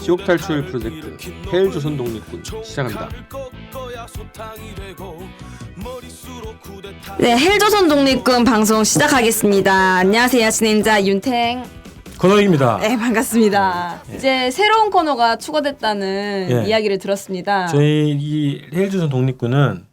지옥 탈출 프로젝트 헬조선 독립군 시작합니다. 네, 헬조선 독립군 방송 시작하겠습니다. 안녕하세요, 진행자 윤탱. 권호익입니다. 네, 반갑습니다. 예. 이제 새로운 코너가 추가됐다는 예. 이야기를 들었습니다. 저희 이 헬조선 독립군은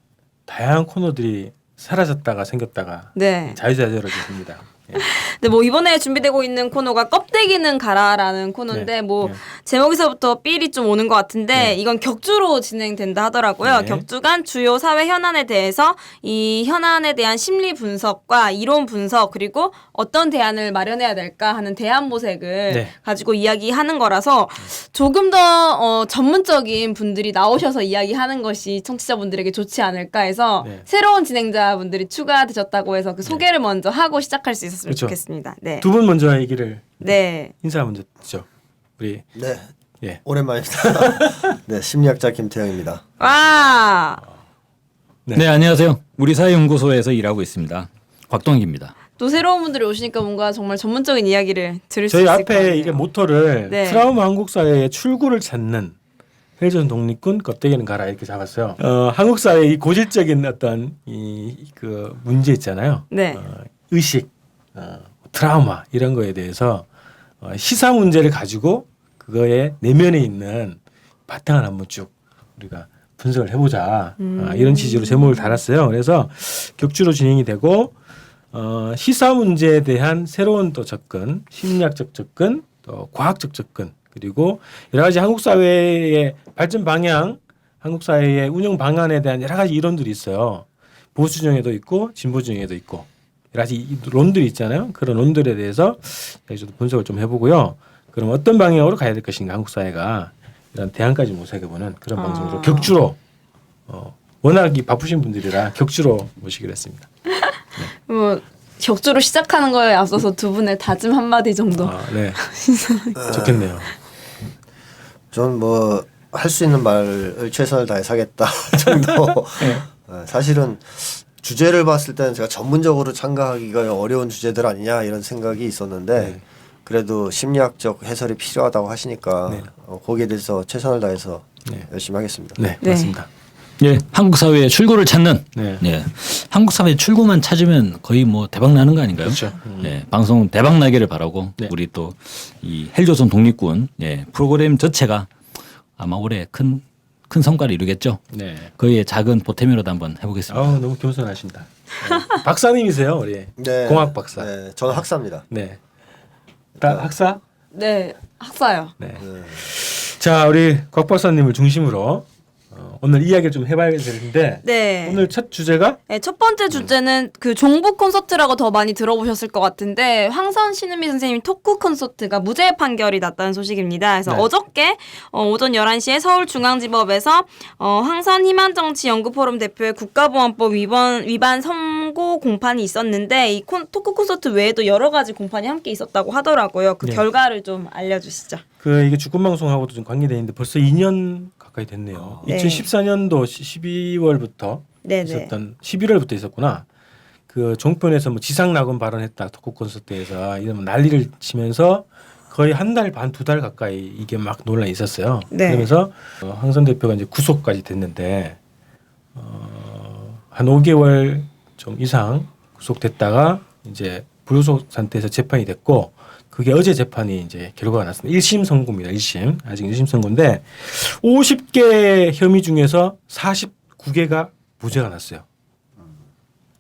다양한 코너들이 사라졌다가 생겼다가 네. 자유자재로됐습니다. 예. 근데 뭐 이번에 준비되고 있는 코너가 껍데기는 가라라는 코너인데 네. 뭐 네. 제목에서부터 삘이 좀 오는 것 같은데 네. 이건 격주로 진행된다 하더라고요. 네. 격주 간 주요 사회 현안에 대해서 이 현안에 대한 심리 분석과 이론 분석 그리고 어떤 대안을 마련해야 될까 하는 대안 모색을 네. 가지고 이야기하는 거라서 조금 더 전문적인 분들이 나오셔서 이야기하는 것이 청취자분들에게 좋지 않을까 해서 네. 새로운 진행자분들이 추가되셨다고 해서 그 소개를 먼저 하고 시작할 수 있었으면 그렇죠. 좋겠습니다. 네. 두 분 먼저 얘기를 네. 인사 먼저 듣죠. 우리 네, 예. 오랜만입니다. 네, 심리학자 김태형입니다. 와. 네, 안녕하세요. 우리 사회연구소에서 일하고 있습니다. 곽동익입니다. 또 새로운 분들이 오시니까 뭔가 정말 전문적인 이야기를 들을 수 저희 있을 것 앞에 같네요. 이게 모토를 네. 트라우마 한국 사회의 출구를 찾는 헬조선 독립군 껍데기는 가라 이렇게 잡았어요. 한국 사회의 이 고질적인 어떤 그 문제 있잖아요. 네. 의식, 트라우마 이런 거에 대해서 시사 문제를 가지고 그거의 내면에 있는 바탕을 한번 쭉 우리가 분석을 해보자 이런 취지로 제목을 달았어요. 그래서 격주로 진행이 되고 시사 문제에 대한 새로운 또 접근, 심리학적 접근, 또 과학적 접근 그리고 여러 가지 한국 사회의 발전 방향, 한국 사회의 운영 방안에 대한 여러 가지 이론들이 있어요. 보수 정에도 있고 진보 정에도 있고 여러 가지 론들이 있잖아요. 그런 론들에 대해서 저도 분석을 좀 해보고요. 그럼 어떤 방향으로 가야 될 것인가 한국 사회가 이런 대안까지 모색해보는 그런 방송으로 격주로 워낙 이 바쁘신 분들이라 격주로 모시기로 했습니다. 뭐 격주로 시작하는 거에 앞서서 두 분의 다짐 한마디 정도. 네. 좋겠네요. 전 뭐 할 수 있는 말을 최선을 다해서 하겠다 정도. 사실은 주제를 봤을 때는 제가 전문적으로 참가하기가 어려운 주제들 아니냐 이런 생각이 있었는데 네. 그래도 심리학적 해설이 필요하다고 하시니까 네. 거기에 대해서 최선을 다해서 네. 열심히 하겠습니다. 네, 네. 맞습니다. 예, 한국 사회의 출구를 찾는. 네. 예, 한국 사회의 출구만 찾으면 거의 뭐 대박 나는 거 아닌가요? 그렇죠. 예, 방송 대박 나기를 바라고 네. 우리 또 이 헬조선 독립군 프로그램 자체가 아마 올해 큰 성과를 이루겠죠. 네. 거기에 작은 보탬이라도 한번 해보겠습니다. 너무 겸손하신다. 네. 박사님이세요, 우리 네. 공학 박사. 네, 저는 학사입니다. 네. 다 학사? 네. 학사요. 네. 네. 자, 우리 곽 박사님을 중심으로 오늘 이야기를 좀 해봐야 되는데 네. 오늘 첫 주제가 네, 첫 번째 주제는 그 종북 콘서트라고 더 많이 들어보셨을 것 같은데 황선 신은미 선생님 토크 콘서트가 무죄 판결이 났다는 소식입니다. 그래서 네. 어저께 오전 11시에 서울중앙지법에서 황선 희망정치연구포럼 대표의 국가보안법 위반 선고 공판이 있었는데 이 토크 콘서트 외에도 여러 가지 공판이 함께 있었다고 하더라고요. 그 네. 결과를 좀 알려주시죠. 이게 주권 방송하고도 좀 관계돼 있는데 벌써 2년 가까이 됐네요. 네. 2014년도 12월부터 네네. 있었던 11월부터 있었구나. 그 종편에서 뭐 지상 낙원 발언했다 토크 콘서트에서 이런 난리를 치면서 거의 한 달 반 두 달 가까이 이게 막 논란이 있었어요. 네. 그러면서 황선 대표가 이제 구속까지 됐는데 한 5개월 좀 이상 구속됐다가 이제 불구속 상태에서 재판이 됐고 그게 어제 재판이 이제 결과가 났습니다. 1심 선고입니다. 1심. 아직 1심 선고인데 50개 혐의 중에서 49개가 무죄가 났어요.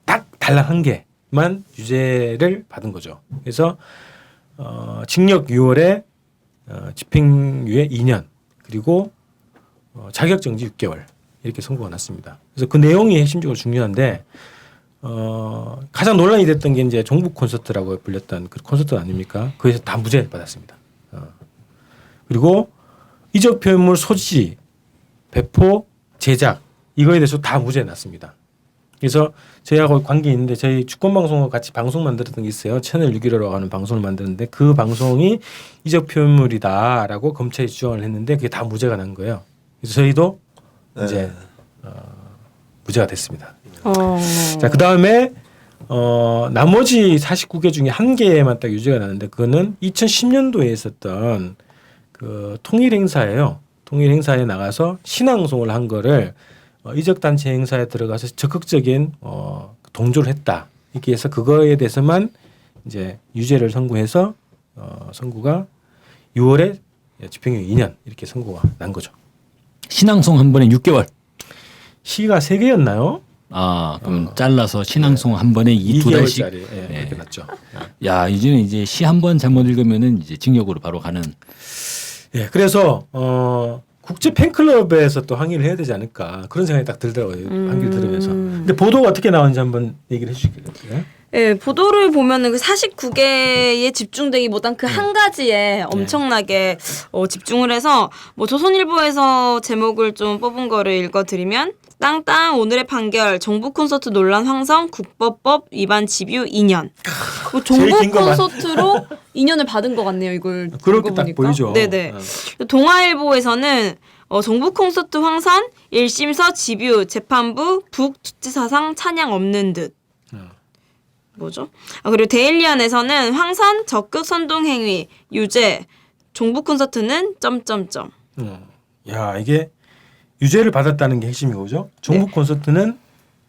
딱 달랑 한 개만 유죄를 받은 거죠. 그래서 징역 6월에 집행유예 2년 그리고 자격정지 6개월 이렇게 선고가 났습니다. 그래서 그 내용이 핵심적으로 중요한데 가장 논란이 됐던 게 이제 종북 콘서트라고 불렸던 그 콘서트 아닙니까? 거기서 다 무죄 받았습니다. 그리고 이적 표현물 소지, 배포, 제작 이거에 대해서 다 무죄 났습니다. 그래서 저희하고 관계 있는데 저희 주권방송과 같이 방송 만들었던 게 있어요. 채널 615라고 하는 방송을 만들었는데 그 방송이 이적 표현물이다라고 검찰이 주장을 했는데 그게 다 무죄가 난 거예요. 그래서 저희도 이제 무죄가 됐습니다. 자, 그 다음에 나머지 49개 중에 한 개만 딱 유죄가 나는데 그거는 2010년도에 있었던 그 통일 행사예요. 통일 행사에 나가서 신앙송을 한 거를 이적 단체 행사에 들어가서 적극적인 동조를 했다. 이렇게 해서 그거에 대해서만 이제 유죄를 선고해서 선고가 6월에 집행유예 2년 이렇게 선고가 난 거죠. 신앙송 한 번에 6개월. 시가 3개였나요? 아, 그럼 잘라서 신앙송 한 번에 2-2달씩. 2개월짜리 이렇게 났죠. 야, 이제는 이제 시 한 번 잘못 읽으면은 이제 징역으로 바로 가는. 예, 그래서 국제 팬클럽에서 또 항의를 해야 되지 않을까 그런 생각이 딱 들더라고요. 항의를 들으면서. 근데 보도가 어떻게 나왔는지 한번 얘기를 해주시겠어요? 예, 보도를 보면은 그 49개에 집중되기보단 그 한 가지에 엄청나게 집중을 해서 뭐 조선일보에서 제목을 좀 뽑은 거를 읽어드리면 땅땅 오늘의 판결 정부 콘서트 논란 황성 국법법 위반 집유 2년. 뭐 제일 정부 긴 것만. 콘서트로 2년을 받은 것 같네요. 이걸 그렇게 딱 읽어보니까. 보이죠. 네네. 동아일보에서는 정부 콘서트 황선 1심서 집유 재판부 북주지사상 찬양 없는 듯. 뭐죠? 그리고 데일리언에서는 황선 적극 선동 행위 유죄 종북 콘서트는 점점점. 야, 이게 유죄를 받았다는 게 핵심이고, 그죠? 종북 콘서트는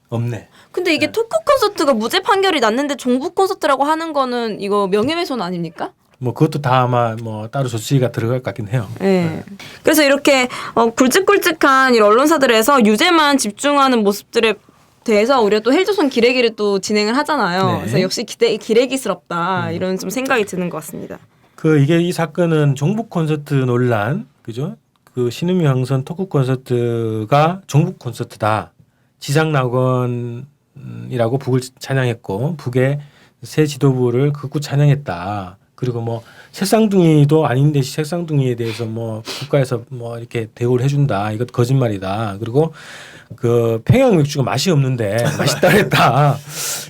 없네. 근데 이게 토크 콘서트가 무죄 판결이 났는데 종북 콘서트라고 하는 거는 이거 명예훼손 아닙니까? 뭐 그것도 다 아마 뭐 따로 조치가 들어갈 것 같긴 해요. 네. 그래서 이렇게 굵직굵직한 이 언론사들에서 유죄만 집중하는 모습들에 대해서 우리가 또 헬조선 기레기를 또 진행을 하잖아요. 네. 그래서 역시 기레기스럽다 이런 좀 생각이 드는 것 같습니다. 이게 이 사건은 종북 콘서트 논란, 그죠? 그 신의미 황선 토크 콘서트가 종북 콘서트다. 지상낙원이라고 북을 찬양했고 북의 새 지도부를 극구 찬양했다. 그리고 뭐 색상둥이도 아닌데 색상둥이에 대해서 뭐 국가에서 뭐 이렇게 대우를 해준다. 이것 거짓말이다. 그리고 그 평양 맥주가 맛이 없는데 맛있다 했다.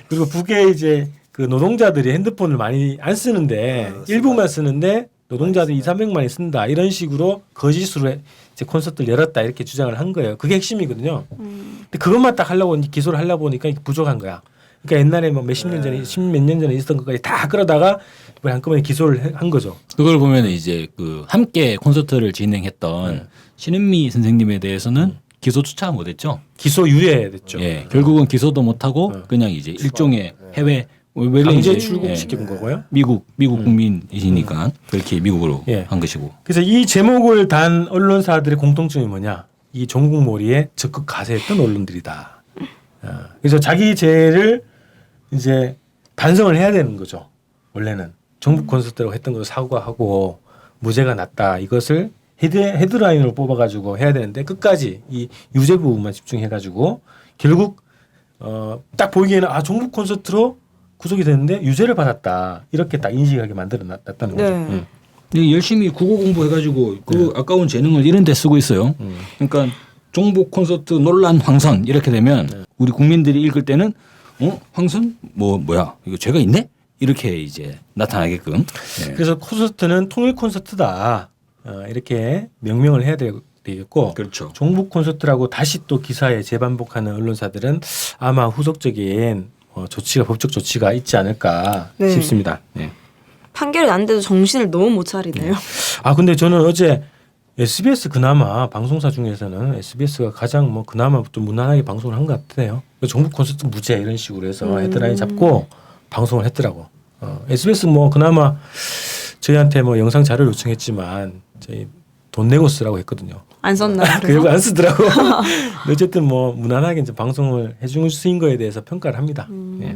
그리고 북에 이제 그 노동자들이 핸드폰을 많이 안 쓰는데 일부만 쓰는데 노동자들이 200~300만이 쓴다. 이런 식으로 거짓으로 이제 콘서트를 열었다. 이렇게 주장을 한 거예요. 그게 핵심이거든요. 근데 그것만 딱 하려고 기소를 하려고 보니까 부족한 거야. 그러니까 옛날에 뭐 몇십 년 전에, 십몇 년 전에 있었던 것까지 다 끌어다가 이번에 한꺼번에 기소를 한 거죠. 그걸 보면 이제 그 함께 콘서트를 진행했던 신은미 선생님에 대해서는 기소조차 못했죠. 기소 유예됐죠. 예, 결국은 기소도 못하고 그냥 이제 일종의 해외 강제 출국시킨 거고요. 미국 국민이시니까 그렇게 미국으로 예. 한 것이고. 그래서 이 제목을 단 언론사들의 공통점이 뭐냐? 이 종북몰이에 적극 가세했던 언론들이다. 그래서 자기 죄를 이제 반성을 해야 되는 거죠. 원래는 종북 콘서트라고 했던 것을 사과하고 무죄가 났다. 이것을 헤드라인으로 뽑아가지고 해야 되는데 끝까지 이 유죄 부분만 집중해가지고 결국 딱 보기에는 종북 콘서트로 구속이 됐는데 유죄를 받았다. 이렇게 딱 인식하게 만들어놨다는 거죠. 네. 근데 열심히 국어 공부해가지고 그 아까운 재능을 이런 데 쓰고 있어요. 그러니까 종북 콘서트 논란 황선 이렇게 되면 우리 국민들이 읽을 때는 황선 뭐야 이거 죄가 있네 이렇게 이제 나타나게끔. 네. 그래서 콘서트는 통일 콘서트다. 이렇게 명명을 해야 되겠고 그렇죠. 종북 콘서트라고 다시 또 기사에 재반복하는 언론사들은 아마 후속적인 조치가 법적 조치가 있지 않을까 네. 싶습니다. 네. 판결이 났는데도 정신을 너무 못 차리네요. 근데 저는 어제 SBS 그나마 방송사 중에서는 SBS가 가장 뭐 그나마 좀 무난하게 방송을 한 것 같아요. 종북 콘서트 무죄 이런 식으로 해서 헤드라인 잡고 방송을 했더라고. SBS 뭐 그나마 저희한테 뭐 영상 자료 요청했지만 저희 돈 내고 쓰라고 했거든요. 안 썼나요? 그리고 안 쓰더라고. 어쨌든 뭐 무난하게 이제 방송을 해준 수인 거에 대해서 평가를 합니다. 예.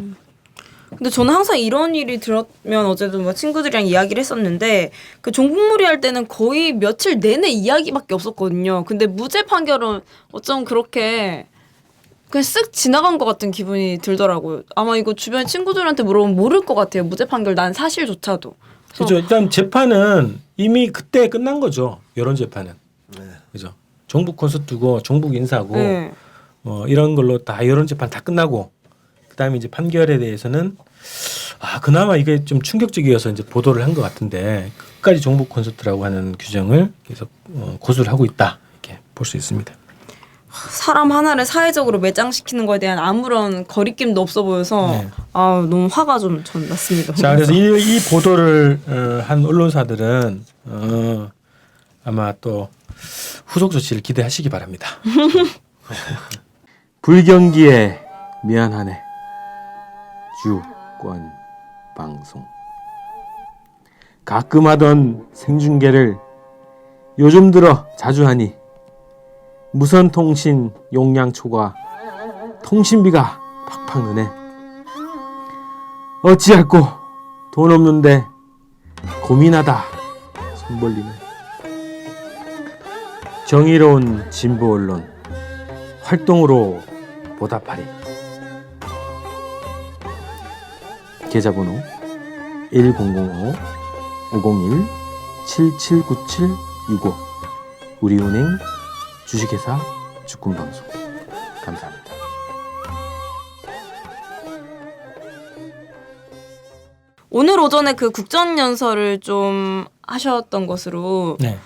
근데 저는 항상 이런 일이 들었면 어제도 뭐 친구들이랑 이야기를 했었는데 그 종북몰이 할 때는 거의 며칠 내내 이야기밖에 없었거든요. 근데 무죄 판결은 어쩜 그렇게 그냥 쓱 지나간 것 같은 기분이 들더라고요. 아마 이거 주변 친구들한테 물어보면 모를 것 같아요. 무죄 판결 난 사실조차도. 그렇죠. 일단 재판은 이미 그때 끝난 거죠. 여론 재판은. 그죠. 종북 콘서트고 종북 인사고 네. 이런 걸로 다 여론 재판 다 끝나고 그다음에 이제 판결에 대해서는 그나마 이게 좀 충격적이어서 이제 보도를 한 것 같은데 끝까지 종북 콘서트라고 하는 규정을 계속 고수를 하고 있다 이렇게 볼 수 있습니다. 사람 하나를 사회적으로 매장시키는 거에 대한 아무런 거리낌도 없어 보여서 네. 너무 화가 좀 났습니다. 자, 그래서 이 보도를 한 언론사들은 아마 또 후속 조치를 기대하시기 바랍니다. 불경기에 미안하네. 주권 방송. 가끔 하던 생중계를 요즘 들어 자주 하니 무선통신 용량 초과 통신비가 팍팍 느네. 어찌할꼬 돈 없는데 고민하다 손 벌리네. 정의로운 진보 언론 활동으로 보답하리. 계좌번호 1005-501-779765 우리은행 주식회사 주권방송. 감사합니다. 오늘 오전에 그 국정연설을 좀 하셨던 것으로 네.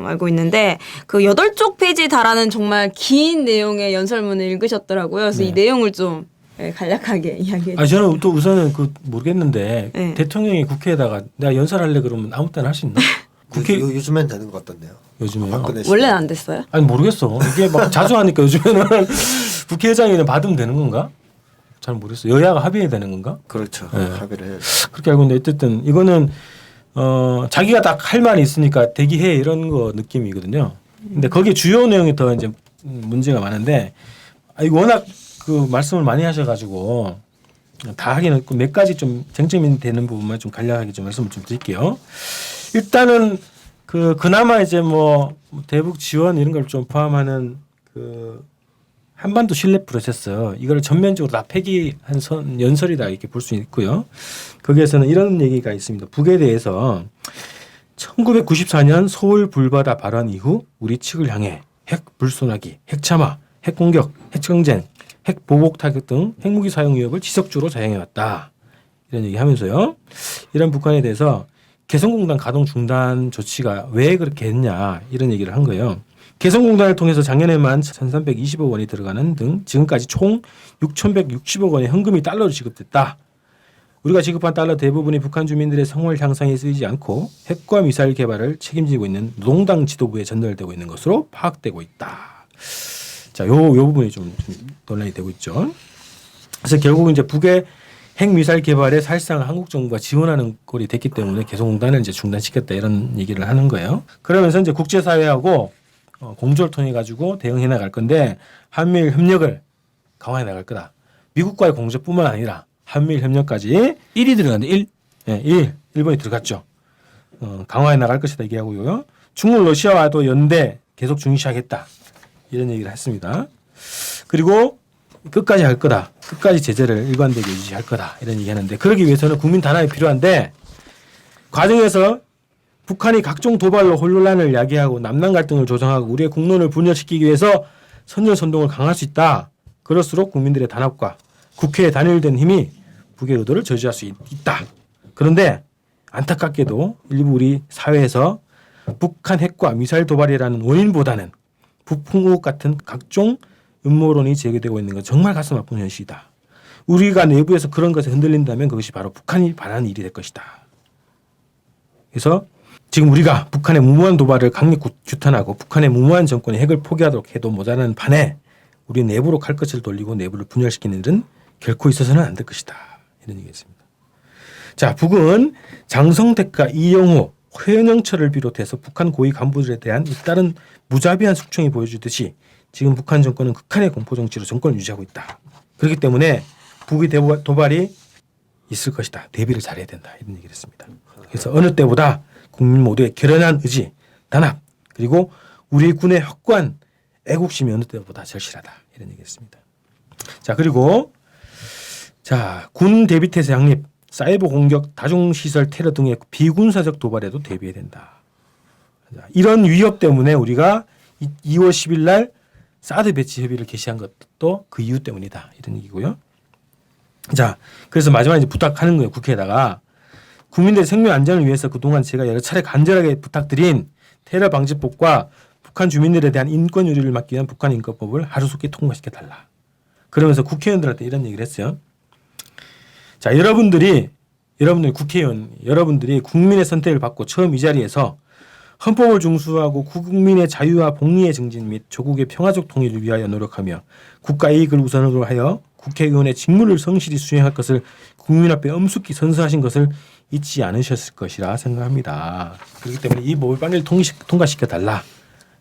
알고 있는데 그 8쪽 페이지에 달하는 정말 긴 내용의 연설문을 읽으셨더라고요. 그래서 이 내용을 좀 간략하게 이야기해 주세요. 저는 또 우선은 모르겠는데 네. 대통령이 국회에다가 내가 연설할래 그러면 아무 때나 할 수 있나? 국회 요즘엔 되는 것 같던데요. 요즘에요? 박근혜 씨. 원래는 안 됐어요? 아니 모르겠어. 이게 막 자주 하니까 요즘에는 국회의장이 받으면 되는 건가? 잘 모르겠어. 여야가 합의해야 되는 건가? 그렇죠. 네. 합의를 해야죠. 그렇게 알고 있는데 어쨌든 이거는 자기가 딱 할 말이 있으니까 대기해 이런 거 느낌이거든요. 근데 거기에 주요 내용이 더 이제 문제가 많은데 이거 워낙 그 말씀을 많이 하셔가지고 다 하기는 몇 가지 좀 쟁점이 되는 부분만 좀 간략하게 좀 말씀을 좀 드릴게요. 일단은 그나마 이제 뭐 대북 지원 이런 걸 좀 포함하는 그 한반도 신뢰 프로세스 이걸 전면적으로 다 폐기한 연설이다 이렇게 볼 수 있고요. 거기에서는 이런 얘기가 있습니다. 북에 대해서 1994년 서울 불바다 발언 이후 우리 측을 향해 핵 불쏘나기, 핵 참화, 핵 공격, 핵 정쟁, 핵 보복 타격 등 핵무기 사용 위협을 지속적으로 자행해왔다. 이런 얘기하면서요. 이런 북한에 대해서 개성공단 가동 중단 조치가 왜 그렇게 했냐 이런 얘기를 한 거예요. 개성공단을 통해서 작년에만 1,320억 원이 들어가는 등 지금까지 총 6,160억 원의 현금이 달러로 지급됐다. 우리가 지급한 달러 대부분이 북한 주민들의 생활 향상에 쓰이지 않고 핵과 미사일 개발을 책임지고 있는 노동당 지도부에 전달되고 있는 것으로 파악되고 있다. 자, 요 부분이 좀 논란이 되고 있죠. 그래서 결국 이제 북의 핵 미사일 개발에 사실상 한국 정부가 지원하는 꼴이 됐기 때문에 개성공단을 이제 중단시켰다 이런 얘기를 하는 거예요. 그러면서 이제 국제사회하고 공조를 통해 가지고 대응해 나갈 건데 한미일 협력을 강화해 나갈 거다. 미국과의 공조뿐만 아니라 한미일 협력까지 1이 들어갔는데 1. 네, 일본이 들어갔죠. 강화해 나갈 것이다 얘기하고요. 중국, 러시아와도 연대 계속 중시하겠다 이런 얘기를 했습니다. 그리고 끝까지 할 거다. 끝까지 제재를 일관되게 유지할 거다. 이런 얘기하는데 그러기 위해서는 국민 단합이 필요한데 과정에서 북한이 각종 도발로 혼란을 야기하고 남남 갈등을 조성하고 우리의 국론을 분열시키기 위해서 선전선동을 강할 수 있다. 그럴수록 국민들의 단합과 국회의 단일된 힘이 북의 의도를 저지할 수 있다. 그런데 안타깝게도 일부 우리 사회에서 북한 핵과 미사일 도발이라는 원인보다는 북풍우혹 같은 각종 음모론이 제기되고 있는 건 정말 가슴 아픈 현실이다. 우리가 내부에서 그런 것에 흔들린다면 그것이 바로 북한이 바라는 일이 될 것이다. 그래서 지금 우리가 북한의 무모한 도발을 강력 규탄하고 북한의 무모한 정권이 핵을 포기하도록 해도 모자라는 판에 우리 내부로 칼끝을 돌리고 내부를 분열시키는 일은 결코 있어서는 안 될 것이다. 이런 얘기했습니다. 자, 북은 장성택과 이영호, 최현영철을 비롯해서 북한 고위 간부들에 대한 잇따른 무자비한 숙청이 보여주듯이 지금 북한 정권은 극한의 공포정치로 정권을 유지하고 있다. 그렇기 때문에 북의 도발이 있을 것이다. 대비를 잘해야 된다. 이런 얘기를 했습니다. 그래서 어느 때보다 국민 모두의 결연한 의지, 단합, 그리고 우리 군의 확고한 애국심이 어느 때보다 절실하다. 이런 얘기했습니다. 자, 그리고 군 대비태세 확립, 사이버 공격, 다중시설 테러 등의 비군사적 도발에도 대비해야 된다. 이런 위협 때문에 우리가 2월 10일 날 사드 배치 협의를 개시한 것도 그 이유 때문이다. 이런 얘기고요. 자, 그래서 마지막에 이제 부탁하는 거예요. 국회에다가 국민들의 생명 안전을 위해서 그동안 제가 여러 차례 간절하게 부탁드린 테러 방지법과 북한 주민들에 대한 인권 유리를 막기 위한 북한 인권법을 하루속히 통과시켜 달라. 그러면서 국회의원들한테 이런 얘기를 했어요. 자, 여러분들이 국회의원 여러분들이 국민의 선택을 받고 처음 이 자리에서 헌법을 준수하고 국민의 자유와 복리의 증진 및 조국의 평화적 통일을 위하여 노력하며 국가 이익을 우선으로 하여 국회의원의 직무를 성실히 수행할 것을 국민 앞에 엄숙히 선서하신 것을 잊지 않으셨을 것이라 생각합니다. 그렇기 때문에 이 법을 빨리 통과시켜 달라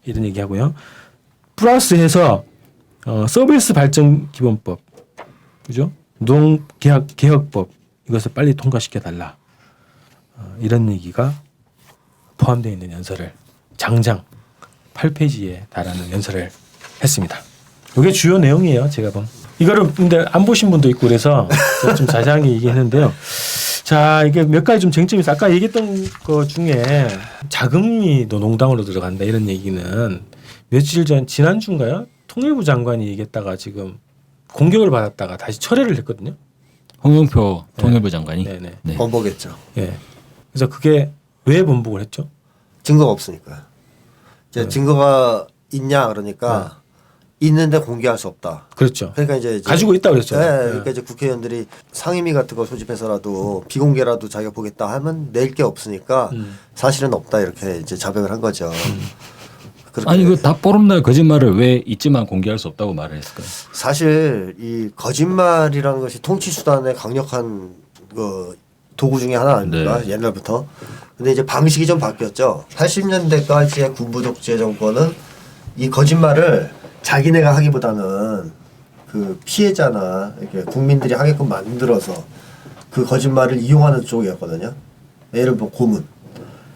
이런 얘기하고요. 플러스해서 서비스 발전 기본법, 그죠? 노동개혁법 이것을 빨리 통과시켜 달라 이런 얘기가 포함되어 있는 연설을 장장 8페이지에 달하는 연설을 했습니다. 이게 주요 내용이에요. 제가 본. 이거를 근데 안 보신 분도 있고 그래서 제가 좀 자세하게 얘기했는데요. 자, 이게 몇 가지 좀 쟁점이 있어. 아까 얘기했던 것 중에 자금이 노동당으로 들어간다 이런 얘기는 며칠 전 지난주인가요? 통일부 장관이 얘기했다가 지금 공격을 받았다가 다시 철회를 했거든요. 홍영표 통일부 장관이. 네네. 네. 번복했죠. 예. 그래서 그게 왜 번복을 했죠? 증거가 없으니까요. 이제 증거가 있냐 그러니까 있는데 공개할 수 없다. 그렇죠. 그러니까 이제 가지고 있다 그랬죠. 네, 그러니까 이제 국회의원들이 상임위 같은 거 소집해서라도 비공개라도 자기가 보겠다 하면 낼 게 없으니까 사실은 없다 이렇게 이제 자백을 한 거죠. 그렇게 아니 그 다 보름날 거짓말을 왜 있지만 공개할 수 없다고 말을 했을까요? 사실 이 거짓말이라는 것이 통치 수단의 강력한 그 도구 중에 하나 아닙니까? 네. 옛날부터. 근데 이제 방식이 좀 바뀌었죠. 80년대까지의 군부 독재 정권은 이 거짓말을 자기네가 하기보다는 그 피해자나 이렇게 국민들이 하게끔 만들어서 그 거짓말을 이용하는 쪽이었거든요. 예를 들어 고문.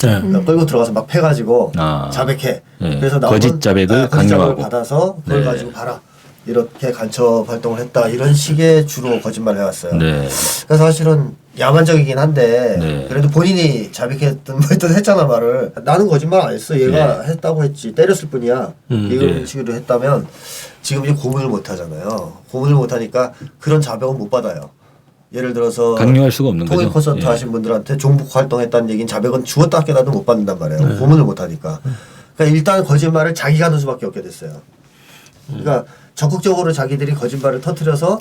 네. 끌고 들어가서 막 패가지고 아. 자백해. 네. 그래서 거짓 자백을 거짓 자백을 강요하고. 받아서 그걸 네. 가지고 봐라. 이렇게 간첩 활동을 했다. 이런 식의 주로 거짓말을 해왔어요. 네. 그래서 사실은 야만적이긴 한데 네. 그래도 본인이 자백했든 뭐 했든 했잖아 말을. 나는 거짓말 안 했어. 얘가 했다고 했지. 때렸을 뿐이야. 이런 네. 식으로 했다면 지금 이제 고문을 못 하잖아요. 고문을 못 하니까 그런 자백은 못 받아요. 예를 들어서 강요할 수가 없는 통일 거죠. 콘서트 예. 하신 분들한테 종북 활동했다는 얘기는 자백은 주었다 학교라도 못 받는단 말이에요. 고문을 못 하니까. 그러니까 일단 거짓말을 자기가 하는 수밖에 없게 됐어요. 그러니까 적극적으로 자기들이 거짓말을 터뜨려서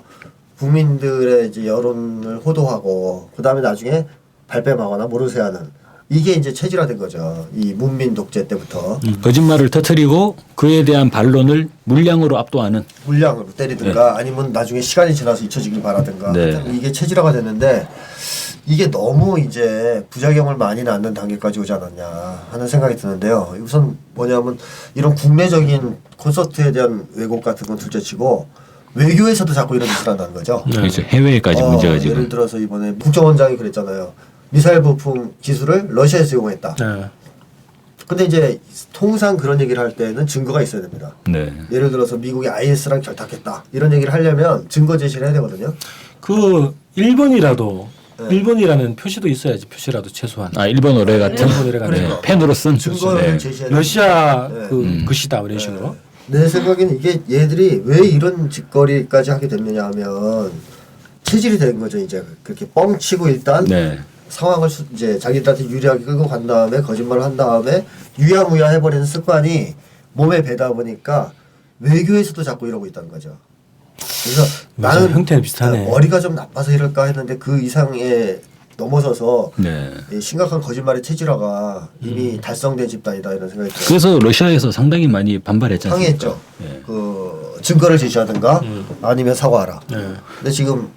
국민들의 이제 여론을 호도하고 그 다음에 나중에 발뺌하거나 모르쇠하는 이게 이제 체질화된 거죠. 이 문민 독재 때부터 거짓말을 터뜨리고 그에 대한 반론을 물량으로 압도하는. 물량으로 때리든가 아니면 나중에 시간이 지나서 잊혀지길 바라든가 네. 하여튼 이게 체질화가 됐는데 이게 너무 이제 부작용을 많이 낳는 단계까지 오지 않았냐 하는 생각이 드는데요. 우선 뭐냐면 이런 국내적인 콘서트에 대한 왜곡 같은 건 둘째치고 외교에서도 자꾸 이런 짓을 한다는 거죠. 그렇죠. 해외까지 문제가 지금. 예를 들어서 이번에 국정원장이 그랬잖아요. 미사일 부품 기술을 러시아에서 이용했다. 네. 근데 이제 통상 그런 얘기를 할 때는 증거가 있어야 됩니다. 네. 예를 들어서 미국이 IS랑 결탁했다. 이런 얘기를 하려면 증거 제시를 해야 되거든요. 그 일본이라도 일본이라는 표시도 있어야지. 표시라도 최소한. 아 일본 노래 같은. 일본 노래 같은. 그러니까. 펜으로 쓴. 증거를 네. 제시해야 됩니다. 러시아 네. 그 글씨다 이런 식으로. 내 생각에는 이게 얘들이 왜 이런 짓거리까지 하게 됐느냐 하면 체질이 된 거죠. 이제 그렇게 뻥치고 일단 네. 상황을 이제 자기들한테 유리하게 끌고 간 다음에 거짓말을 한 다음에 유야무야 해버리는 습관이 몸에 배다 보니까 외교에서도 자꾸 이러고 있다는 거죠. 그래서 맞아요. 나는 형태는 비슷하네. 머리가 좀 나빠서 이럴까 했는데 그 이상에 넘어서서 네. 이 심각한 거짓말의 체질화가 이미 달성된 집단이다 이런 생각이 들어요. 그래서 러시아에서 상당히 많이 반발했지 않습니까? 항의했죠. 네. 그 증거를 제시하든가 아니면 사과하라. 네. 근데 지금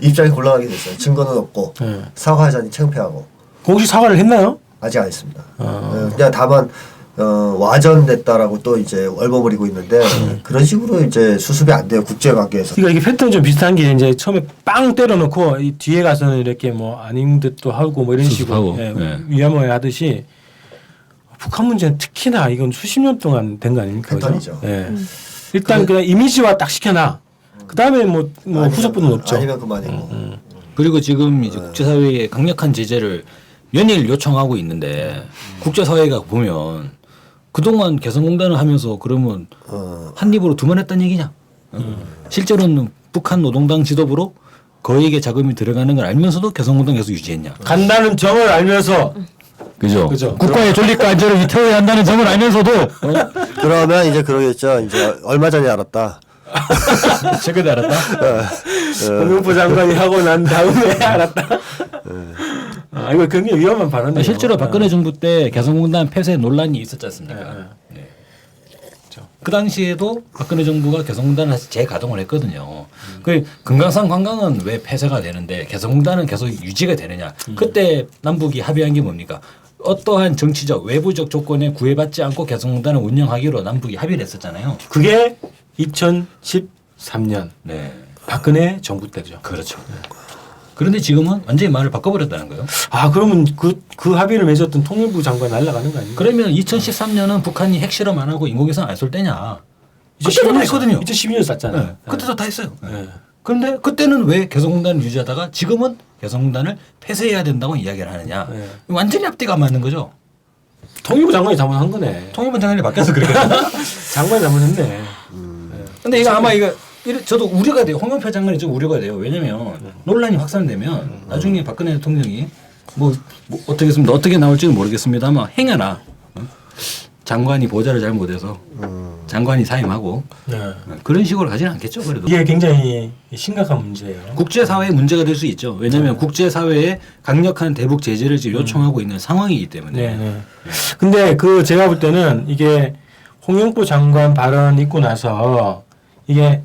입장이 곤란하게 됐어요. 증거는 없고 네. 사과하자니 창피하고 혹시 사과를 했나요? 아직 안 했습니다. 그냥 다만 와전됐다라고 또 이제 얼버무리고 있는데 그런 식으로 이제 수습이 안 돼요. 국제관계에서. 그러니까 이게 패턴이 좀 비슷한 게 이제 처음에 빵 때려놓고 이 뒤에 가서는 이렇게 뭐 아닌 듯도 하고 뭐 이런 식으로 수습하고. 네. 위야무야 하듯이 북한 문제는 특히나 이건 수십 년 동안 된 거 아닙니까? 그죠? 패턴이죠. 예. 일단 그냥 이미지화 딱 시켜놔. 그 다음에 뭐 후속부는 없죠. 아니면 그만이고. 그리고 지금 이제 국제사회에 강력한 제재를 연일 요청하고 있는데 국제사회가 보면 그동안 개성공단을 하면서 그러면 한 입으로 두 번 했다는 얘기냐? 실제로는 북한 노동당 지도부로 거액의 자금이 들어가는 걸 알면서도 개성공단 계속 유지했냐? 간다는 점을 알면서 그죠? 그죠. 국가의 존립과 안전을 위태로워야 한다는 점을 알면서도 그러면 이제 그러겠죠. 이제 얼마 전에 알았다. 최근에 알았다. 법무부 장관이 하고 난 다음에 알았다. 이거 굉장히 위험한 발언이에요. 실제로 박근혜 정부 때 개성공단 폐쇄 논란이 있었지 않습니까? 네. 그 당시에도 박근혜 정부가 개성공단을 다시 재가동을 했거든요. 그 금강산 관광은 왜 폐쇄가 되는데 개성공단은 계속 유지가 되느냐. 그때 남북이 합의한 게 뭡니까? 어떠한 정치적 외부적 조건에 구애받지 않고 개성공단을 운영하기로 남북이 합의를 했었잖아요. 그게 2013년 네. 박근혜 정부 때죠. 그렇죠. 그런데 지금은 완전히 말을 바꿔버렸다는 거예요. 그러면 그 합의를 맺었던 통일부 장관 날아가는 거 아닙니까? 그러면 2013년은 북한이 핵실험 안 하고 인공위성 안 쏠 때냐? 그때도 다 했거든요. 2012년 쐈잖아요. 네. 그때도 다 했어요. 네. 그런데 그때는 왜 개성공단을 유지하다가 지금은 개성공단을 폐쇄해야 된다고 이야기를 하느냐? 네. 완전히 앞뒤가 안 맞는 거죠. 통일부 장관이 잘못한 거네. 통일부 장관이 바뀌어서 그랬거든요. 장관이 잘못했네. 근데 이거 아마 저도 우려가 돼요. 홍영표 장관이 좀 우려가 돼요. 왜냐면 논란이 확산되면 나중에 박근혜 대통령이 뭐 어떻게 했습니다. 어떻게 나올지는 모르겠습니다만 행여나 장관이 보좌를 잘못해서 장관이 사임하고 네. 그런 식으로 가지는 않겠죠. 그래도 이게 굉장히 심각한 문제예요. 국제사회의 문제가 될 수 있죠. 왜냐하면 국제사회에 강력한 대북 제재를 지금 요청하고 있는 상황이기 때문에. 네. 근데 제가 볼 때는 이게 홍영표 장관 발언 있고 나서 이게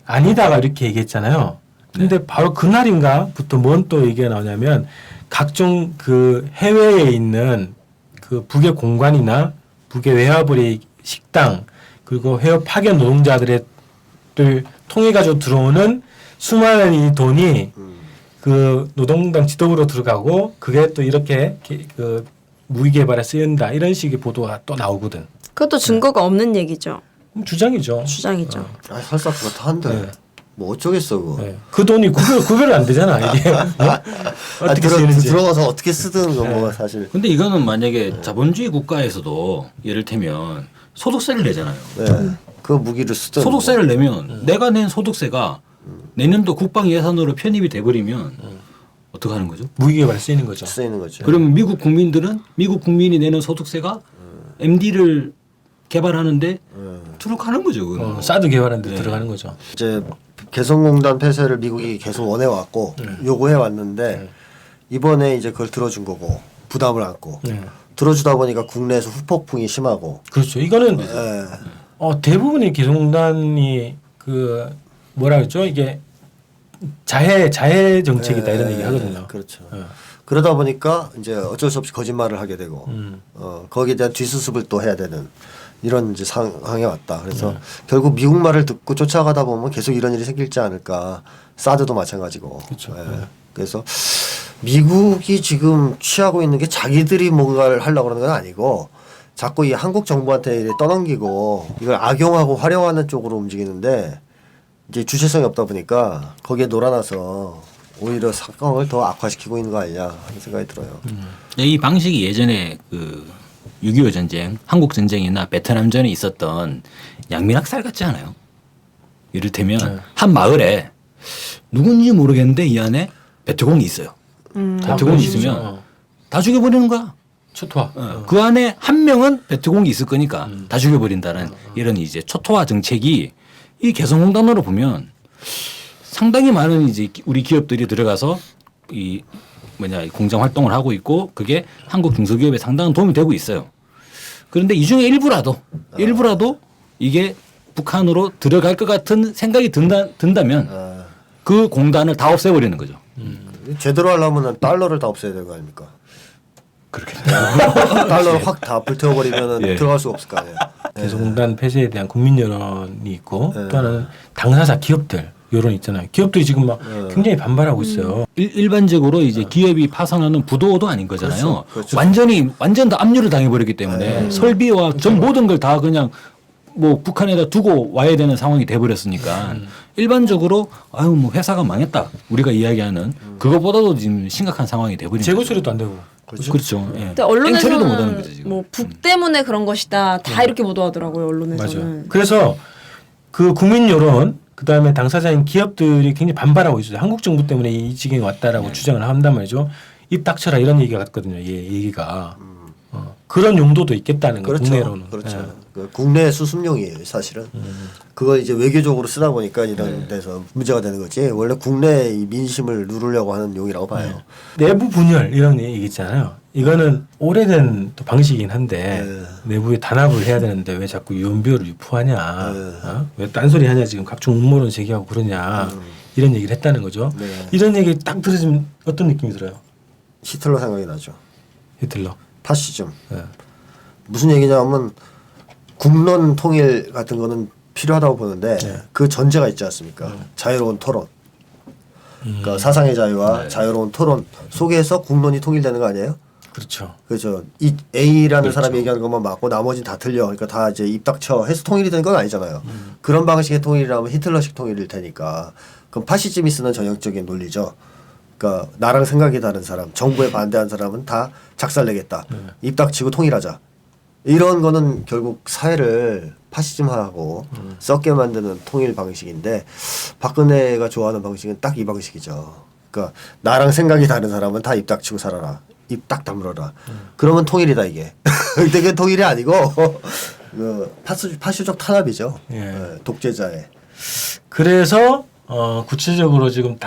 아니다가 이렇게 얘기했잖아요. 근데 바로 그날인가부터 뭔 또 얘기가 나오냐면 각종 그 해외에 있는 그 북의 공관이나 북의 외화벌이 식당 그리고 해외 파견 노동자들을 통해 가지고 들어오는 수많은 이 돈이 그 노동당 지도부로 들어가고 그게 또 이렇게 그 무기 개발에 쓰인다 이런 식의 보도가 또 나오거든. 그것도 증거가 없는 얘기죠. 주장이죠. 주장이죠. 설사 그렇다 한데 네. 뭐 어쩌겠어 그거. 네. 그 돈이 구별 안 되잖아 이게. 어떻게 쓰는지. 들어가서 어떻게 쓰든 뭐 사실. 근데 이거는 만약에 자본주의 국가에서도 예를 들면 소득세를 내잖아요. 네. 그 무기를 쓰든. 소득세를 내면 내가 낸 소득세가 내년도 국방 예산으로 편입이 돼버리면 어떻게 하는 거죠? 무기 개발에 쓰이는 거죠. 쓰이는 거죠. 그러면 미국 국민이 내는 소득세가 MD를 개발하는데 들어가는 거죠. 그건. 사드 개발하는데 들어가는 거죠. 이제 개성공단 폐쇄를 미국이 계속 원해왔고 요구해왔는데 이번에 이제 그걸 들어준 거고 부담을 안고 들어주다 보니까 국내에서 후폭풍이 심하고. 그렇죠. 이거는 예. 대부분의 개성공단이 그 뭐라 그랬죠? 이게 자해 정책이다 이런 얘기 하거든요. 그렇죠. 예. 그러다 보니까 이제 어쩔 수 없이 거짓말을 하게 되고 거기에 대한 뒤수습을 또 해야 되는 이런 이제 상황에 왔다. 그래서 결국 미국 말을 듣고 쫓아가다 보면 계속 이런 일이 생길지 않을까. 사드도 마찬가지고. 그렇죠. 예. 그래서 미국이 지금 취하고 있는 게 자기들이 뭔가를 하려고 그러는 건 아니고 자꾸 이 한국 정부한테 떠넘기고 이걸 악용하고 활용하는 쪽으로 움직이는데 이제 주체성이 없다 보니까 거기에 놀아나서 오히려 상황을 더 악화시키고 있는 거 아니냐 하는 생각이 들어요. 이 방식이 예전에 그 6.25 전쟁, 한국 전쟁이나 베트남전에 있었던 양민학살 같지 않아요? 이를테면 한 마을에 누군지 모르겠는데 이 안에 베트공이 있어요. 베트공이 있으면 다 죽여버리는 거야. 초토화. 그 안에 한 명은 베트공이 있을 거니까 다 죽여버린다는 이런 이제 초토화 정책이 이 개성공단으로 보면 상당히 많은 이제 우리 기업들이 들어가서 이 공장 활동을 하고 있고 그게 한국 중소기업에 상당한 도움이 되고 있어요. 그런데 이 중에 일부라도 이게 북한으로 들어갈 것 같은 생각이 든다면 그 공단을 다 없애버리는 거죠. 제대로 하려면 달러를 다 없애야 되는 거 아닙니까? 그렇게 달러를 확 다 불태워버리면 들어갈 수가 없을 거 아니에요. 개성공단 폐쇄에 대한 국민 여론이 있고 또 하나는 당사자 기업들 여론 있잖아요. 기업들이 지금 막 굉장히 반발하고 있어요. 일반적으로 이제 기업이 파산하는 부도도 아닌 거잖아요. 그렇죠. 완전 다 압류를 당해버렸기 때문에 설비와 전 모든 걸 다 그냥 뭐 북한에다 두고 와야 되는 상황이 돼버렸으니까 일반적으로 뭐 회사가 망했다 우리가 이야기하는 그거보다도 지금 심각한 상황이 돼버린 재고 거죠. 처리도 안 되고. 그렇죠. 예. 근데 땡처리도 못하는 언론에서는 거죠 지금. 뭐 북 때문에 그런 것이다 다 이렇게 보도하더라고요 언론에서는. 맞아요. 그래서 그 국민 여론 그다음에 당사자인 기업들이 굉장히 반발하고 있어요. 한국 정부 때문에 이 지경이 왔다라고 주장을 한단 말이죠. 입 닥쳐라 이런 얘기가 같거든요. 얘기가 그런 용도도 있겠다는 거예요. 그렇죠. 국내로는. 그렇죠. 예. 그 국내 수습용이에요, 사실은. 그걸 이제 외교적으로 쓰다 보니까 이런 데서 문제가 되는 거지. 원래 국내 이 민심을 누르려고 하는 용이라고 봐요. 내부 분열 이런 얘기 있잖아요. 이거는 오래된 또 방식이긴 한데 내부에 단합을 해야 되는데 왜 자꾸 유언비어를 유포하냐, 어? 왜 딴소리 하냐, 지금 각종 음모론 제기하고 그러냐 이런 얘기를 했다는 거죠. 네. 이런 얘기 딱 들으시면 어떤 느낌이 들어요? 히틀러 생각이 나죠. 히틀러. 파시즘. 네. 무슨 얘기냐면 국론 통일 같은 거는 필요하다고 보는데 그 전제가 있지 않습니까? 자유로운 토론. 그러니까 사상의 자유와 자유로운 토론 속에서 국론이 통일되는 거 아니에요? 그렇죠. 그렇죠. 이 A라는 사람이 얘기하는 것만 맞고 나머지는 다 틀려. 그러니까 다 이제 입 닥쳐 해서 통일이 되는 건 아니잖아요. 그런 방식의 통일이라면 히틀러식 통일일 테니까. 그럼 파시즘이 쓰는 전형적인 논리죠. 그러니까 나랑 생각이 다른 사람, 정부에 반대한 사람은 다 작살내겠다. 입 닥치고 통일하자. 이런 거는 결국 사회를 파시즘화하고 썩게 만드는 통일 방식인데 박근혜가 좋아하는 방식은 딱 이 방식이죠. 그러니까 나랑 생각이 다른 사람은 다 입 닥치고 살아라. 입 딱 다물어라. 그러면 통일이다 이게. 근데 그게 통일이 아니고 그 파시적 탄압이죠. 독재자의. 그래서 구체적으로 지금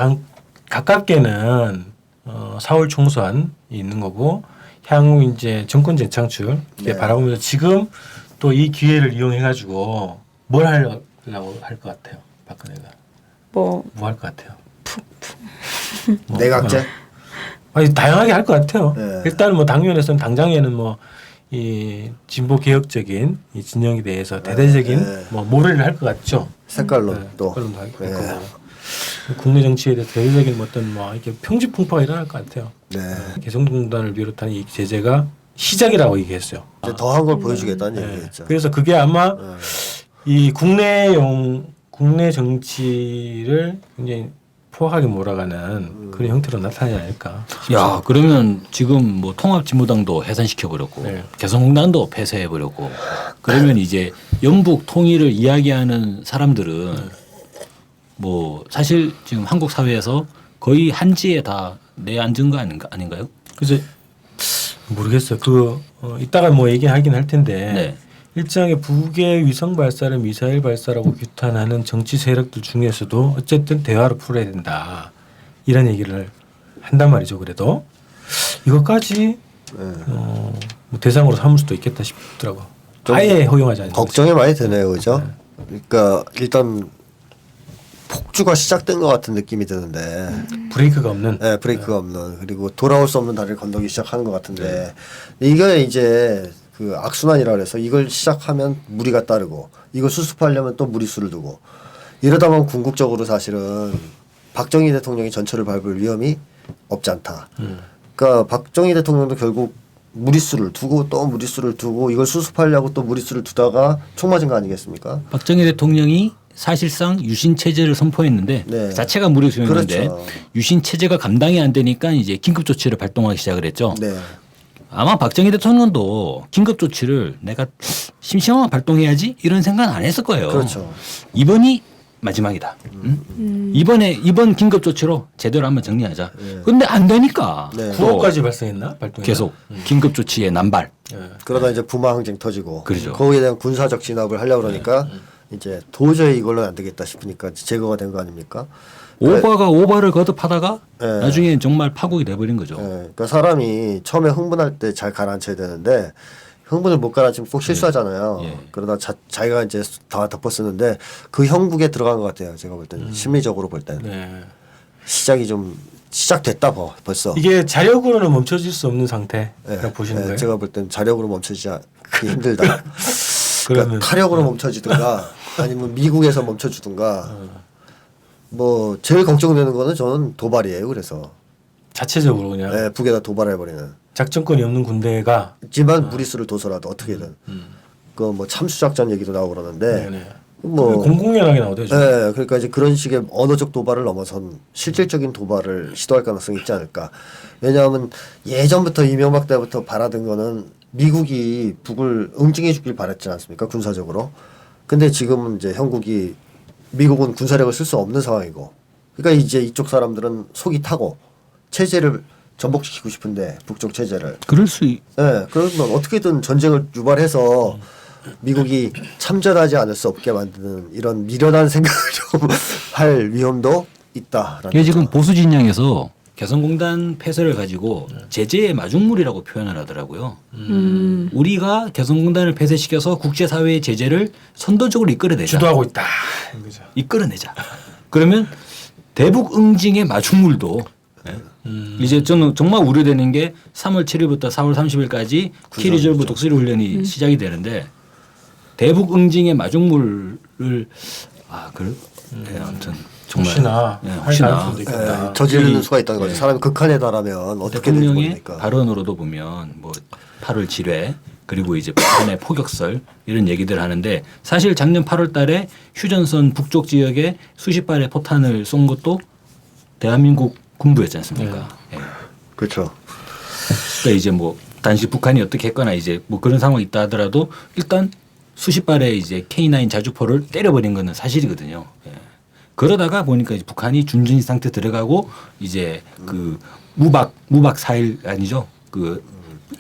가깝게는 4월 총선이 있는 거고 향후 이제 정권 재창출 바라보면서 지금 또 이 기회를 이용해 가지고 뭘 하려고 할 것 같아요, 박근혜가. 뭐 할 것 같아요? 내각제? 아니 다양하게 할 것 같아요. 네. 일단은 뭐 당면에서는 당장에는 뭐 이 진보 개혁적인 이 진영에 대해서 대대적인 뭐 모래를 할 것 같죠. 색깔론도. 색깔론도 할 거고. 국내 정치에 대해서 대대적인 어떤 뭐 이렇게 평지풍파가 일어날 것 같아요. 네. 개성공단을 비롯한 이 제재가 시작이라고 얘기했어요. 이제 더한 걸 보여주겠다는 얘기겠죠. 그래서 그게 아마 이 국내 정치를 굉장히 포악하게 몰아가는 그런 형태로 나타나지 않을까. 야, 그러면 지금 뭐 통합진보당도 해산시켜 버렸고 개성공단도 폐쇄해 버렸고 그러면 이제 영북 통일을 이야기하는 사람들은 뭐 사실 지금 한국 사회에서 거의 한지에 다 내앉은 거 아닌가요? 그래서 모르겠어요. 이따가 뭐 얘기하긴 할 텐데 네. 일정의 북의 위성 발사를 미사일 발사라고 규탄하는 정치 세력들 중에서도 어쨌든 대화로 풀어야 된다. 이런 얘기를 한단 말이죠. 그래도 이것까지 뭐 대상으로 삼을 수도 있겠다 싶더라고. 아예 허용하지 않는 걱정이 많이 되네요, 그죠? 그러니까 일단 폭주가 시작된 것 같은 느낌이 드는데 브레이크가 없는. 네, 브레이크가 없는 그리고 돌아올 수 없는 다리를 건너기 시작한 것 같은데 이게 이제 그 악순환이라 그래서 이걸 시작하면 무리가 따르고 이걸 수습하려면 또 무리수를 두고 이러다 보면 궁극적으로 사실은 박정희 대통령이 전철을 밟을 위험이 없지 않다. 그러니까 박정희 대통령도 결국 무리수를 두고 또 무리수를 두고 이걸 수습하려고 또 무리수를 두다가 총 맞은 거 아니겠습니까? 박정희 대통령이 사실상 유신 체제를 선포했는데 네. 그 자체가 무리수였는데 그렇죠. 유신 체제가 감당이 안 되니까 이제 긴급 조치를 발동하기 시작을 했죠. 네. 아마 박정희 대통령도 긴급 조치를 내가 심심하면 발동해야지 이런 생각은 안 했을 거예요. 그렇죠. 이번이 마지막이다. 이번 긴급 조치로 제대로 한번 정리하자. 근데 안 되니까 네. 9호까지 발생했나? 발동했나? 계속 긴급 조치의 남발. 그러다 이제 부마 항쟁 터지고 그렇죠. 거기에 대한 군사적 진압을 하려고 그러니까 이제 도저히 이걸로는 안 되겠다 싶으니까 제거가 된 거 아닙니까? 오바가 오바를 거듭하다가 네. 나중에 정말 파국이 돼버린 거죠. 예, 그러니까 사람이 처음에 흥분할 때 잘 가라앉혀야 되는데 흥분을 못 가라앉히면 꼭 실수하잖아요. 예. 그러다 자기가 이제 다 덮어 쓰는데 그 형국에 들어간 것 같아요. 제가 볼 때는 심리적으로 볼 때는 네. 시작이 좀 시작됐다 벌써. 이게 자력으로는 멈춰질 수 없는 상태라고 예, 보시는 예, 거예요? 제가 볼 땐 자력으로 멈춰지기 힘들다. 그러면 그러니까 타력으로 멈춰지든가 아니면 미국에서 멈춰주든가 뭐 제일 걱정되는 거는 저는 도발이에요. 그래서 자체적으로 그냥 예, 북에다 도발해버리는. 작전권이 없는 군대가 있지만 무리수를 둬서라도 어떻게든 그 뭐 참수작전 얘기도 나오고 그러는데 네네. 뭐 공공연하게 나오대요. 지금. 예, 그러니까 이제 그런 식의 언어적 도발을 넘어선 실질적인 도발을 시도할 가능성이 있지 않을까. 왜냐하면 예전부터 이명박 때부터 바라던 거는 미국이 북을 응징해 주길 바랐지 않습니까? 군사적으로. 근데 지금은 이제 형국이 미국은 군사력을 쓸 수 없는 상황이고 그러니까 이제 이쪽 사람들은 속이 타고 체제를 전복시키고 싶은데 북쪽 체제를 그럴 수 예, 그러면 어떻게든 전쟁을 유발해서 미국이 참전하지 않을 수 없게 만드는 이런 미련한 생각을 좀 할 위험도 있다라는 이게 지금 거죠. 보수 진영에서 개성공단 폐쇄를 가지고 제재의 마중물이라고 표현을 하더라고요. 우리가 개성공단을 폐쇄시켜서 국제사회의 제재를 선도적으로 이끌어내자. 주도하고 있다. 그죠. 이끌어내자. 그러면 대북 응징의 마중물도 이제 저는 정말 우려되는 게 3월 7일부터 4월 30일까지 키리졸브 독수리 훈련이 시작이 되는데 대북 응징의 마중물을 네, 아무튼 정말 혹시나 네, 할 혹시나 가능성도 있겠다. 저지르는 수가 있다는 거죠. 사람이 극한에 달하면 어떻게 될지 대통령의 모르니까. 발언으로도 보면 뭐 8월 질회 그리고 이제 북한의 포격설 이런 얘기들 하는데 사실 작년 8월 달에 휴전선 북쪽 지역에 수십 발의 포탄을 쏜 것도 대한민국 군부였지 않습니까? 예. 그렇죠. 그러니까 이제 뭐 단지 북한이 어떻게 했거나 이제 뭐 그런 상황이 있다 하더라도 일단 수십 발의 이제 K9 자주포를 때려버린 거는 사실이거든요. 예. 그러다가 보니까 이제 북한이 준전시 상태 들어가고 이제 그 무박 4일 아니죠. 그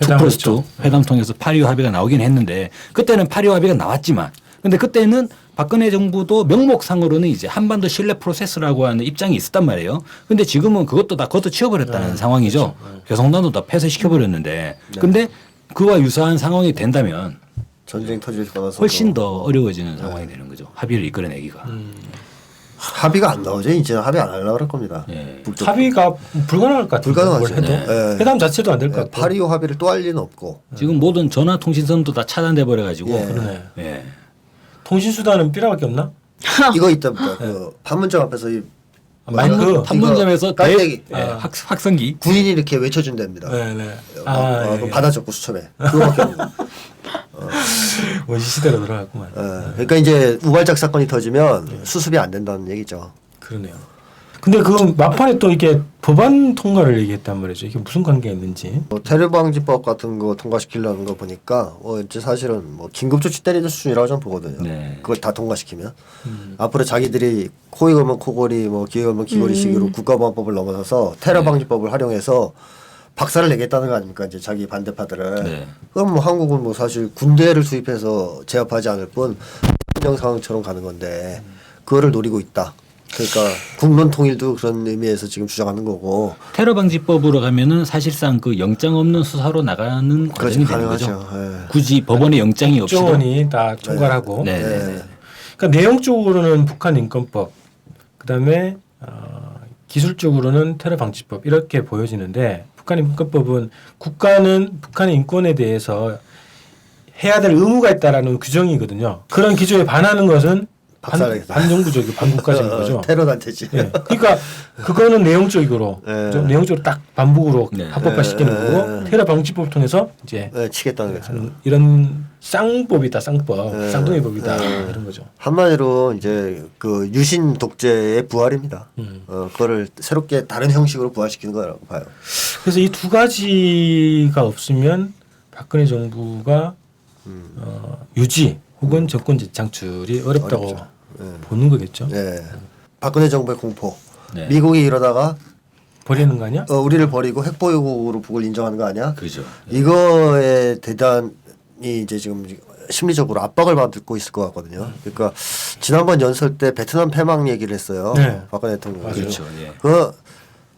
회담을 2+2 회담 통해서 8.25 합의가 나오긴 했는데 그때는 8.25 합의가 나왔지만 근데 그때는 박근혜 정부도 명목상으로는 이제 한반도 신뢰 프로세스라고 하는 입장이 있었단 말이에요. 근데 지금은 그것도 다 걷어치워버렸다는 상황이죠. 개성단도 다 폐쇄시켜버렸는데 근데 그와 유사한 상황이 된다면 전쟁 터질 거라서 훨씬 더 어려워지는 상황이 되는 거죠. 합의를 이끌어내기가. 합의가 안 나오죠. 이제는 합의 안 하려고 그럴 겁니다. 예. 북쪽. 합의가 불가능할 것 같아요. 불가능하죠. 뭘 해도 네. 회담 자체도 안 될 것 같고. 8.25 합의를 또 할 리는 없고. 지금 모든 전화 통신선도 다 차단돼 버려가지고. 예. 그러네. 예. 통신수단은 삐라밖에 없나? 이거 있답니다. 그 판문점 앞에서 이 마이크. 판문점에서 깔때기. 예, 확성기. 군인이 이렇게 외쳐준답니다. 네네. 그럼 받아줬고 수첩에 그거밖에 없는 거. 원시 시대로 돌아갔구만. 그러니까 이제 우발적 사건이 터지면 수습이 안 된다는 얘기죠. 그러네요. 근데 그 막판에 또 이게 법안 통과를 얘기했단 말이죠. 이게 무슨 관계가 있는지. 뭐 테러방지법 같은 거 통과시키려는 거 보니까 이제 사실은 뭐 긴급조치 때리는 수준이라고 저는 보거든요. 네. 그걸 다 통과시키면 앞으로 자기들이 코에 걸면 코걸이, 뭐 귀에 걸면 귀걸이 시기로 국가보안법을 넘어서서 테러방지법을 활용해서 박살을 내겠다는 거 아닙니까? 이제 자기 반대파들을. 네. 그럼 뭐 한국은 뭐 사실 군대를 투입해서 제압하지 않을 뿐 상황처럼 가는 건데 그거를 노리고 있다. 그러니까 국론 통일도 그런 의미에서 지금 주장하는 거고. 테러 방지법으로 가면은 사실상 그 영장 없는 수사로 나가는 그렇지, 과정이 되는 거죠. 가능하죠. 예. 굳이 법원에 영장이 없이도. 국정원이 다 총괄하고. 네. 네. 네. 그러니까 내용적으로는 북한 인권법, 그다음에 기술적으로는 테러 방지법 이렇게 보여지는데 북한 인권법은 국가는 북한의 인권에 대해서 해야 될 의무가 있다라는 규정이거든요. 그런 기조에 반하는 것은 박살내겠다. 반정부적이고 반국가적인 거죠. 테러 단체지. 예. 그러니까 그거는 내용적으로 네. 좀 내용적으로 딱 반복으로 네. 합법화시키는 거고 테러 방지법 통해서 이제 네, 치겠다는 거죠. 이런 쌍법이다 쌍법 네. 쌍둥이법이다 네. 이런 거죠. 한마디로 이제 그 유신 독재의 부활입니다. 그거를 새롭게 다른 형식으로 부활시키는 거라고 봐요. 그래서 이 두 가지가 없으면 박근혜 정부가 유지 혹은 정권 재창출이 어렵다고 어렵죠. 보는 거겠죠. 네. 박근혜 정부의 공포. 네. 미국이 이러다가 버리는 거 아니야? 우리를 버리고 핵보유국으로 북을 인정하는 거 아니야? 그죠. 이거에 대단히 이제 지금 심리적으로 압박을 받고 있을 것 같거든요. 그러니까 지난번 연설 때 베트남 패망 얘기를 했어요. 네. 박근혜 대통령이. 그렇죠. 예. 그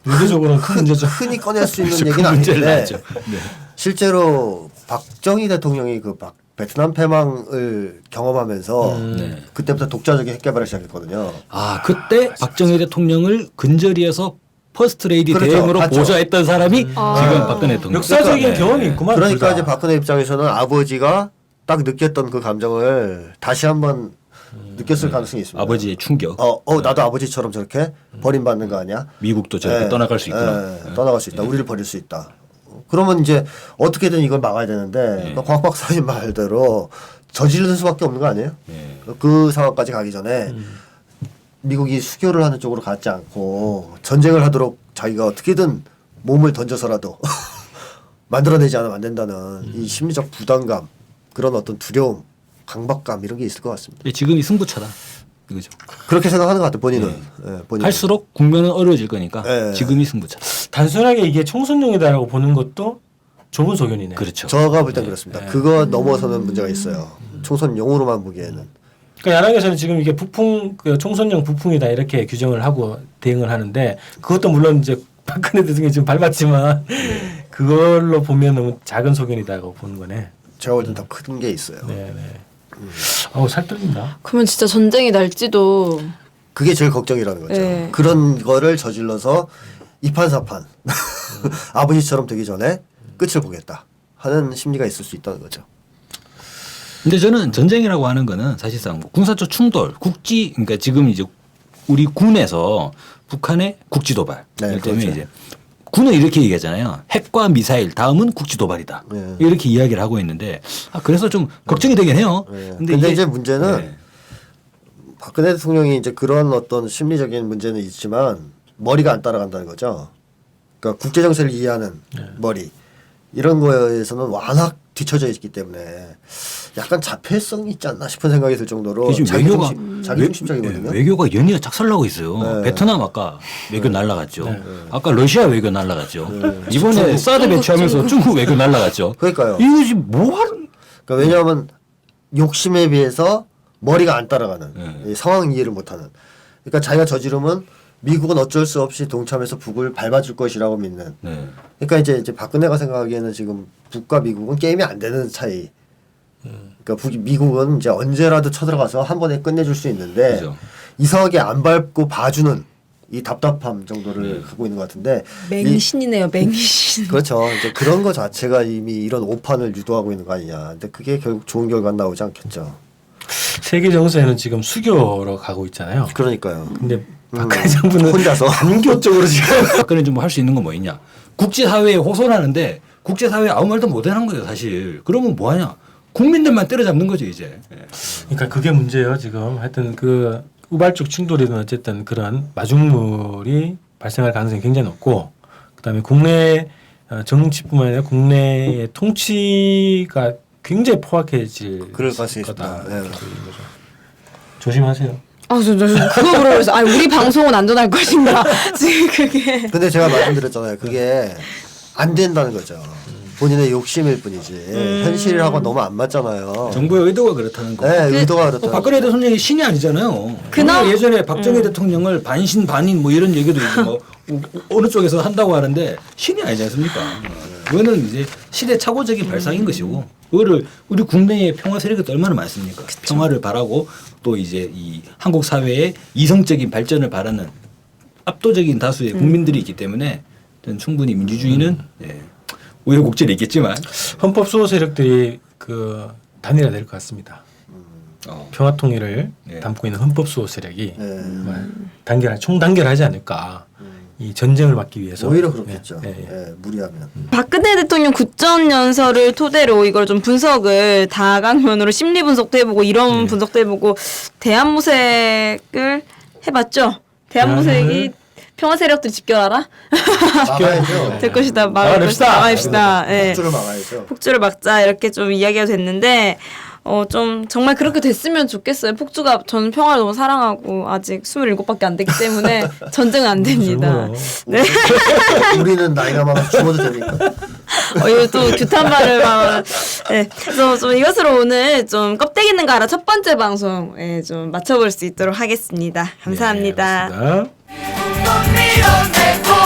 문제적으로는 큰 문제죠. 흔히 꺼낼 수 있는 큰 얘기는 문제를 아닌데 낳죠. 네. 실제로 박정희 대통령이 그 베트남 패망을 경험하면서 네. 그때부터 독자적인 핵개발을 시작했거든요. 아 그때 박정희 대통령을 근저리에서 퍼스트 레이디 그렇죠. 대행으로 봤죠. 보좌했던 사람이 지금 박근혜 대통령. 역사적인 네. 경험이 있구만. 그러니까 둘 이제 다. 박근혜 입장에서는 아버지가 딱 느꼈던 그 감정을 다시 한번 느꼈을 가능성이 있습니다. 아버지의 충격. 나도 아버지처럼 저렇게 버림받는 거 아니야? 미국도 저렇게 예, 떠나갈 수 있구나. 예, 떠나갈 수 있다. 우리를 버릴 수 있다. 그러면 이제 어떻게든 이걸 막아야 되는데 곽 박사님 말대로 저지르는 수밖에 없는 거 아니에요? 그 상황까지 가기 전에 미국이 수교를 하는 쪽으로 가지 않고 전쟁을 하도록 자기가 어떻게든 몸을 던져서라도 만들어내지 않으면 안 된다는 이 심리적 부담감, 그런 어떤 두려움, 강박감 이런 게 있을 것 같습니다. 지금이 승부차다. 이거죠. 그렇게 생각하는 것 같아요. 본인은. 예, 본인은. 갈수록 국면은 어려워질 거니까 예. 지금이 승부차다. 단순하게 이게 총선용이다라고 보는 것도 좁은 소견이네. 그렇죠. 저가 볼 땐 그렇습니다. 그거 넘어서는 문제가 있어요. 총선용으로만 보기에는. 그러니까 야당에서는 지금 이게 부풍 그 총선용 부풍이다 이렇게 규정을 하고 대응을 하는데 그것도 물론 이제 박근혜 대통령이 지금 밟았지만 그걸로 보면 너무 작은 소견이다고 보는 거네. 제가 볼 땐 더 큰 게 있어요. 네네. 어우 살 떨린다. 그러면 진짜 전쟁이 날지도. 그게 제일 걱정이라는 거죠. 네. 그런 거를 저질러서 이판사판 아버지처럼 되기 전에 끝을 보겠다 하는 심리가 있을 수 있다는 거죠. 근데 저는 전쟁이라고 하는 거는 사실상 뭐 군사적 충돌, 국지 그러니까 지금 이제 우리 군에서 북한의 국지 도발. 네, 예를 들면 그렇죠. 이제 군은 이렇게 얘기하잖아요. 핵과 미사일 다음은 국지 도발이다. 네. 이렇게 이야기를 하고 있는데 그래서 좀 걱정이 되긴 해요. 네. 근데 근데 이제 문제는 네. 박근혜 대통령이 이제 그런 어떤 심리적인 문제는 있지만 머리가 안 따라간다는 거죠. 그러니까 국제 정세를 이해하는 머리 이런 거에서는 워낙 뒤처져 있기 때문에 약간 자폐성이 있지 않나 싶은 생각이 들 정도로 지금 외교가 자기중심적이거든요. 외교가 연이어 작살나고 있어요. 네. 베트남 아까 외교 날라갔죠. 아까 러시아 외교 날라갔죠. 이번에 사드 배치하면서 중국 외교 날라갔죠. 그러니까요. 이거 지금 뭐 하는? 그러니까 왜냐하면 욕심에 비해서 머리가 안 따라가는 이 상황 이해를 못하는. 그러니까 자기가 저지르면 미국은 어쩔 수 없이 동참해서 북을 밟아줄 것이라고 믿는. 네. 그러니까 이제 박근혜가 생각하기에는 지금 북과 미국은 게임이 안 되는 차이. 그러니까 미국은 이제 언제라도 쳐들어가서 한 번에 끝내줄 수 있는데 그죠. 이상하게 안 밟고 봐주는 이 답답함 정도를 갖고 있는 것 같은데 맹신이네요, 맹신. 그렇죠. 이제 그런 거 자체가 이미 이런 오판을 유도하고 있는 거 아니냐. 근데 그게 결국 좋은 결과 나오지 않겠죠. 세계 정세는 지금 수교로 가고 있잖아요. 그러니까요. 근데 박근혜 정부는 혼자서 단교적으로 지금 박근혜 정부 할 수 있는 건 뭐 있냐? 국제사회에 호소하는데 국제사회에 아무 말도 못 하는 거예요, 사실. 그러면 뭐 하냐? 국민들만 때려잡는 거죠, 이제. 그러니까 그게 문제예요 지금. 하여튼 그 우발적 충돌이든 어쨌든 그런 마중물이 발생할 가능성이 굉장히 높고 그다음에 국내 정치뿐만 아니라 국내의 통치가 굉장히 포악해질 그럴 가능성이 거다. 있습니다. 네. 조심하세요. 저 그거 물어봤어요. 아니 우리 방송은 안전할 것인가? 지금 그게. 근데 제가 말씀드렸잖아요. 그게 안 된다는 거죠. 본인의 욕심일 뿐이지 현실하고 너무 안 맞잖아요. 정부의 의도가 그렇다는 거. 네, 의도가 그렇다. 박근혜 대통령이 신이 아니잖아요. 그나마- 우리가 예전에 박정희 대통령을 반신 반인 뭐 이런 얘기도 있고 뭐 어느 쪽에서 한다고 하는데 신이 아니지 않습니까? 그거는 이제 시대착오적인 발상인 것이고 그거를 우리 국내의 평화 세력이 또 얼마나 많습니까? 평화를 바라고 또 이제 이 한국 사회의 이성적인 발전을 바라는 압도적인 다수의 국민들이 있기 때문에 저는 충분히 민주주의는 우여곡절이 있겠지만 헌법 수호 세력들이 그 단일화될 것 같습니다. 평화 통일을 네. 담고 있는 헌법 수호 세력이 네. 총단결하지 않을까. 이 전쟁을 막기 위해서 오히려 그렇겠죠. 네, 네. 네, 무리하면. 박근혜 대통령 국정연설을 토대로 이걸 좀 분석을 다각면으로 심리 분석도 해보고 이런 분석도 해보고 대한무색을 해봤죠. 대한무색이 평화 세력들 집결하라 막아야죠. 될 것이다. 막아냅시다. 막아냅시다. 예. 폭주를 막아야죠. 폭주를 막자 이렇게 좀 이야기가 됐는데 좀 정말 그렇게 됐으면 좋겠어요. 폭주가 저는 평화를 너무 사랑하고 아직 27밖에 안 되기 때문에 전쟁은 안 됩니다. 네. 우리는 나이가 많아서 죽어도 되니까. 이거 또 규탄말을 막. 네. 그래서 좀 이것으로 오늘 좀 껍데기 있는 거 알아 첫 번째 방송 좀 맞춰볼 수 있도록 하겠습니다. 감사합니다. 네, 고맙습니다. 못 밀어내고